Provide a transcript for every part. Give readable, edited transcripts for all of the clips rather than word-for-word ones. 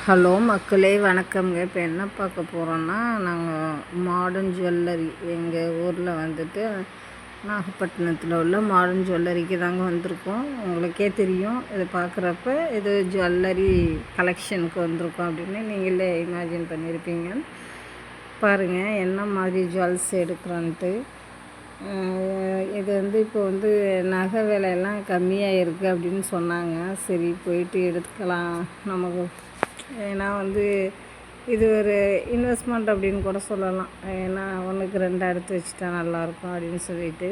Hello மக்களே, வணக்கம்ங்க. இப்போ என்ன பார்க்க போகிறோன்னா, நாங்கள் மாடர்ன் ஜுவல்லரி எங்கள் ஊரில் வந்துட்டு நாகப்பட்டினத்தில் உள்ள மாடர்ன் ஜுவல்லரிக்கு தாங்க வந்திருக்கோம். உங்களுக்கே தெரியும், இது பார்க்குறப்ப இது ஜுவல்லரி கலெக்ஷனுக்கு வந்திருக்கோம் அப்படின்னு நீங்களே இமேஜின் பண்ணியிருப்பீங்க. பாருங்கள் என்ன மாதிரி ஜுவல்ஸ் எடுக்கிறோன்ட்டு. இது இப்போ நகை விலையெல்லாம் கம்மியாக இருக்குது அப்படின்னு சொன்னாங்க. சரி போயிட்டு எடுத்துக்கலாம் நமக்கு. ஏன்னா இது ஒரு இன்வெஸ்ட்மெண்ட் அப்படின்னு கூட சொல்லலாம். ஏன்னா ஒன்றுக்கு 2 எடுத்து வச்சுட்டா நல்லாயிருக்கும் அப்படின்னு சொல்லிட்டு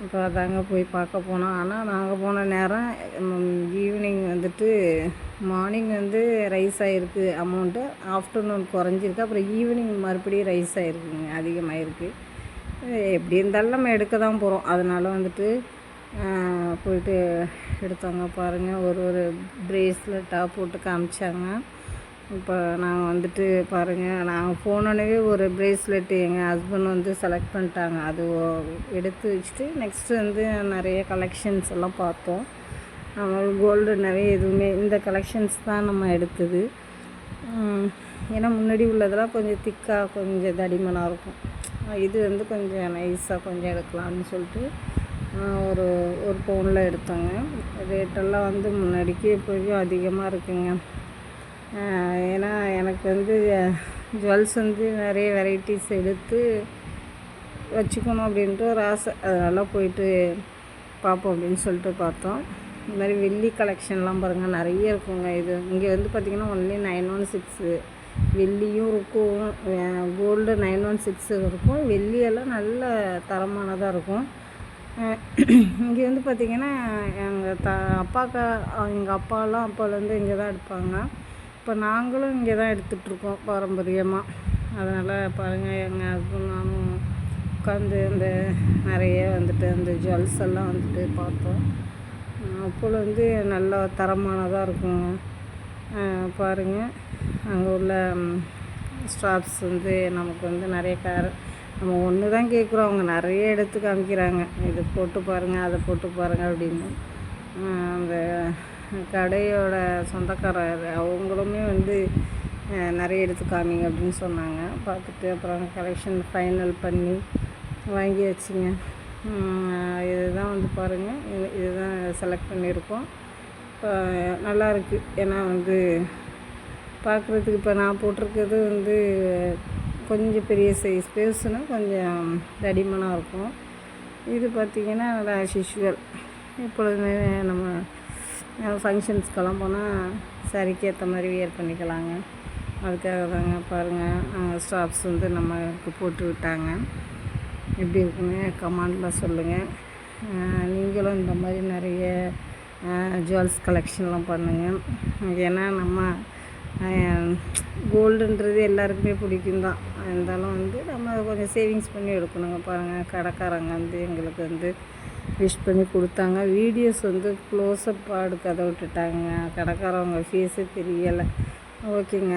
இப்போ அதாங்க போய் பார்க்க போனோம். ஆனால் நாங்கள் போன நேரம் ஈவினிங் மார்னிங் ரைஸ் ஆகிருக்கு அமௌண்ட்டு, ஆஃப்டர்நூன் குறைஞ்சிருக்கு, அப்புறம் ஈவினிங் மறுபடியும் ரைஸ் ஆகிருக்குங்க, அதிகமாகிருக்கு. எப்படி இருந்தாலும் நம்ம எடுக்க தான் போகிறோம். அதனால் போயிட்டு எடுத்தாங்க. பாருங்கள், ஒரு ப்ரேஸ்லெட்டாக போட்டு காமிச்சாங்க. இப்போ நாங்கள் பாருங்கள், நாங்கள் போனோடனே ஒரு ப்ரேஸ்லெட்டு எங்கள் ஹஸ்பண்ட் செலக்ட் பண்ணிட்டாங்க. அது எடுத்து வச்சுட்டு நெக்ஸ்ட்டு நிறைய கலெக்ஷன்ஸ் எல்லாம் பார்த்தோம். நம்ம கோல்டுனாவே எதுவுமே இந்த கலெக்ஷன்ஸ் தான் நம்ம எடுத்தது. ஏன்னா முன்னாடி உள்ளதெல்லாம் கொஞ்சம் திக்காக கொஞ்சம் தடிமனாக இருக்கும். இது கொஞ்சம் நைஸாக கொஞ்சம் எடுக்கலாம்னு சொல்லிட்டு ஒரு பவுனில் எடுத்தோங்க. ரேட்டெல்லாம் முன்னாடிக்கு இப்போயும் அதிகமாக இருக்குங்க. ஏன்னா எனக்கு ஜுவல்ஸ் நிறைய வெரைட்டிஸ் எடுத்து வச்சுக்கணும் அப்படின்ட்டு ஒரு ஆசை. அதனால் போயிட்டு பார்ப்போம் அப்படின்னு சொல்லிட்டு பார்த்தோம். இந்த மாதிரி வெள்ளி கலெக்ஷன்லாம் பாருங்கள், நிறைய இருக்குங்க. இங்கே பார்த்திங்கன்னா ஒன்லி 916 வெள்ளியும் இருக்கும், கோல்டு 916 இருக்கும். வெள்ளியெல்லாம் நல்ல தரமானதாக இருக்கும். இங்கே பார்த்திங்கன்னா எங்கள் அப்பாலாம் அப்போலேருந்து இங்கே தான் எடுப்பாங்க. இப்போ நாங்களும் இங்கே தான் எடுத்துகிட்ருக்கோம் பாரம்பரியமாக. அதனால் பாருங்கள், எங்கள் ஹஸ்பண்ட் நானும் உட்காந்து நிறைய அந்த ஜுவல்ஸ் எல்லாம் பார்த்தோம். அப்போது நல்ல தரமானதாக இருக்குங்க. பாருங்கள், அங்கே உள்ள ஸ்டாப்ஸ் நமக்கு நிறைய நம்ம ஒன்று தான் கேட்குறோம், அவங்க நிறைய எடுத்து காமிக்கிறாங்க. இது போட்டு பாருங்கள், அதை போட்டு பாருங்கள் அப்படின்னு. அந்த கடையோட சொந்தக்காரர் அவங்களுமே நிறைய எடுத்து காமிங்க அப்படின்னு சொன்னாங்க. பார்த்துட்டு அப்புறம் கலெக்ஷன் ஃபைனல் பண்ணி வாங்கியாச்சுங்க. இதுதான் பாருங்கள், இதுதான் செலக்ட் பண்ணியிருக்கோம். இப்போ நல்லாயிருக்கு. ஏன்னா பார்க்குறதுக்கு இப்போ நான் போட்டிருக்கிறது கொஞ்சம் பெரிய சைஸ், பெருசுன்னா கொஞ்சம் தடிமனாக இருக்கும். இது பார்த்திங்கன்னா நல்லா யூஷுவல் இப்பொழுதுமே நம்ம ஃபங்க்ஷன்ஸ்க்கெல்லாம் போனால் சாரிக்கு ஏற்ற மாதிரி வியர் பண்ணிக்கலாங்க. அதுக்காக தாங்க. பாருங்கள், ஸ்டாப்ஸ் நமக்கு போட்டு விட்டாங்க. எப்படி இருக்குங்க கமெண்டில் சொல்லுங்கள். நீங்களும் இந்த மாதிரி நிறைய ஜுவல்ஸ் கலெக்ஷன்லாம் பண்ணுங்கள். ஏன்னா நம்ம கோல்டுன்றது எல்லாருக்குமே பிடிக்கும் தான். இருந்தாலும் நம்ம கொஞ்சம் சேவிங்ஸ் பண்ணி எடுக்கணுங்க. பாருங்கள், கடைக்காரங்க எங்களுக்கு விஷ் பண்ணி கொடுத்தாங்க. வீடியோஸ் க்ளோஸ்அப் எடுக்க அதை விட்டுட்டாங்க. கடைக்காரவங்க ஃபேஸே தெரியலை. ஓகேங்க.